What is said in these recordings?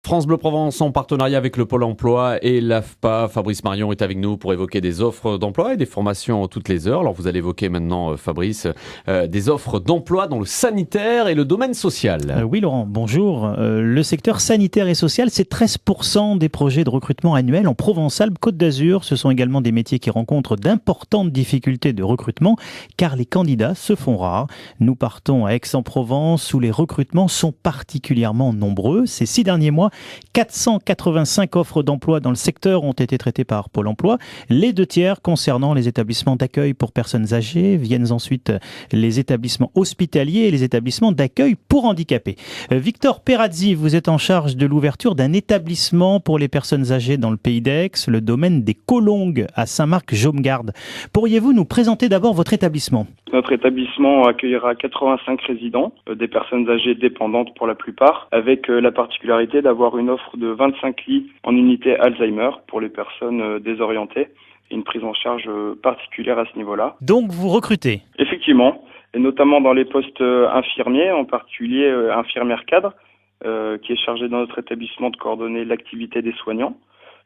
France Bleu Provence en partenariat avec le Pôle emploi et l'AFPA. Fabrice Marion est avec nous pour évoquer des offres d'emploi et des formations toutes les heures. Alors vous allez évoquer maintenant, Fabrice, des offres d'emploi dans le sanitaire et le domaine social. Oui Laurent, bonjour. Le secteur sanitaire et social, c'est 13% des projets de recrutement annuels en Provence-Alpes-Côte d'Azur. Ce sont également des métiers qui rencontrent d'importantes difficultés de recrutement car les candidats se font rares. Nous partons à Aix-en-Provence où les recrutements sont particulièrement nombreux. Ces 6 derniers mois, 485 offres d'emploi dans le secteur ont été traitées par Pôle emploi. Les 2 tiers concernant les établissements d'accueil pour personnes âgées. Viennent ensuite les établissements hospitaliers et les établissements d'accueil pour handicapés. Victor Perazzi, vous êtes en charge de l'ouverture d'un établissement pour les personnes âgées dans le pays d'Aix, le domaine des Collongues à Saint-Marc-Jaumegarde. Pourriez-vous nous présenter d'abord votre établissement ? Notre établissement accueillera 85 résidents, des personnes âgées dépendantes pour la plupart, avec la particularité d'avoir une offre de 25 lits en unité Alzheimer pour les personnes désorientées et une prise en charge particulière à ce niveau-là. Donc vous recrutez ? Effectivement, et notamment dans les postes infirmiers, en particulier infirmière cadre, qui est chargée dans notre établissement de coordonner l'activité des soignants.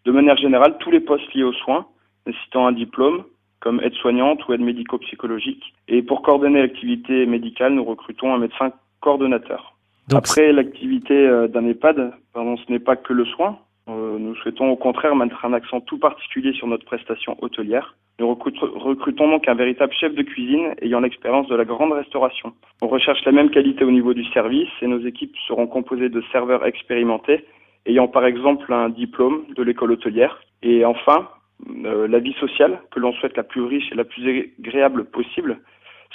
De manière générale, tous les postes liés aux soins, nécessitant un diplôme, comme aide-soignante ou aide médico-psychologique. Et pour coordonner l'activité médicale, nous recrutons un médecin coordonnateur. Donc, après l'activité d'un EHPAD, ce n'est pas que le soin. Nous souhaitons au contraire mettre un accent tout particulier sur notre prestation hôtelière. Nous recrutons donc un véritable chef de cuisine ayant l'expérience de la grande restauration. On recherche la même qualité au niveau du service et nos équipes seront composées de serveurs expérimentés ayant par exemple un diplôme de l'école hôtelière. Et enfin, la vie sociale, que l'on souhaite la plus riche et la plus agréable possible,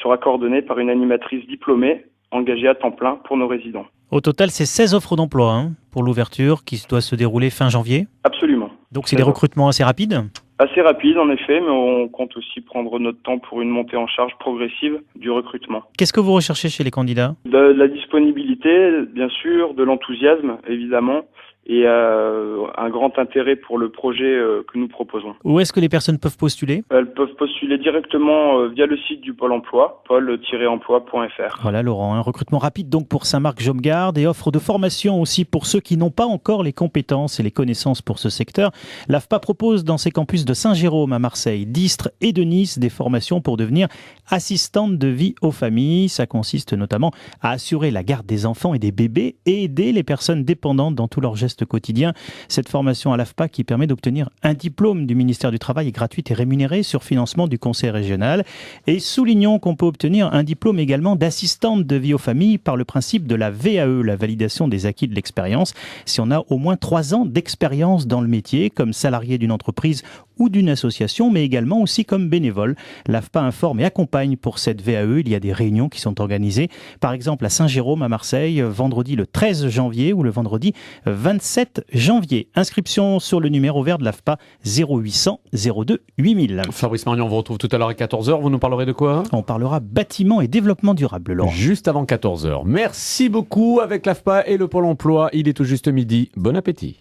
sera coordonnée par une animatrice diplômée engagée à temps plein pour nos résidents. Au total, c'est 16 offres d'emploi pour l'ouverture qui doit se dérouler fin janvier. Absolument. Donc c'est des recrutements assez rapides ? Assez rapide en effet, mais on compte aussi prendre notre temps pour une montée en charge progressive du recrutement. Qu'est-ce que vous recherchez chez les candidats ? De la disponibilité, bien sûr, de l'enthousiasme, évidemment, et un grand intérêt pour le projet que nous proposons. Où est-ce que les personnes peuvent postuler ? Elles peuvent postuler directement via le site du Pôle emploi, pôle-emploi.fr. Voilà Laurent, un recrutement rapide donc pour Saint-Marc-Jaumegarde et offre de formation aussi pour ceux qui n'ont pas encore les compétences et les connaissances pour ce secteur. L'AFPA propose dans ses campus de Saint-Jérôme à Marseille, d'Istres et de Nice des formations pour devenir assistante de vie aux familles. Ça consiste notamment à assurer la garde des enfants et des bébés et aider les personnes dépendantes dans tous leurs gestes quotidien. Cette formation à l'AFPA qui permet d'obtenir un diplôme du ministère du Travail est gratuite et rémunérée sur financement du conseil régional. Et soulignons qu'on peut obtenir un diplôme également d'assistante de vie aux familles par le principe de la VAE, la validation des acquis de l'expérience, si on a au moins 3 ans d'expérience dans le métier comme salarié d'une entreprise ou d'une association, mais également aussi comme bénévole. L'AFPA informe et accompagne pour cette VAE. Il y a des réunions qui sont organisées, par exemple à Saint-Jérôme à Marseille, vendredi le 13 janvier ou le vendredi 27 janvier. Inscription sur le numéro vert de l'AFPA 0800 02 8000. Fabrice Marion, on vous retrouve tout à l'heure à 14h. Vous nous parlerez de quoi ? On parlera bâtiment et développement durable, Laurent. Juste avant 14h. Merci beaucoup avec l'AFPA et le Pôle emploi. Il est tout juste midi. Bon appétit.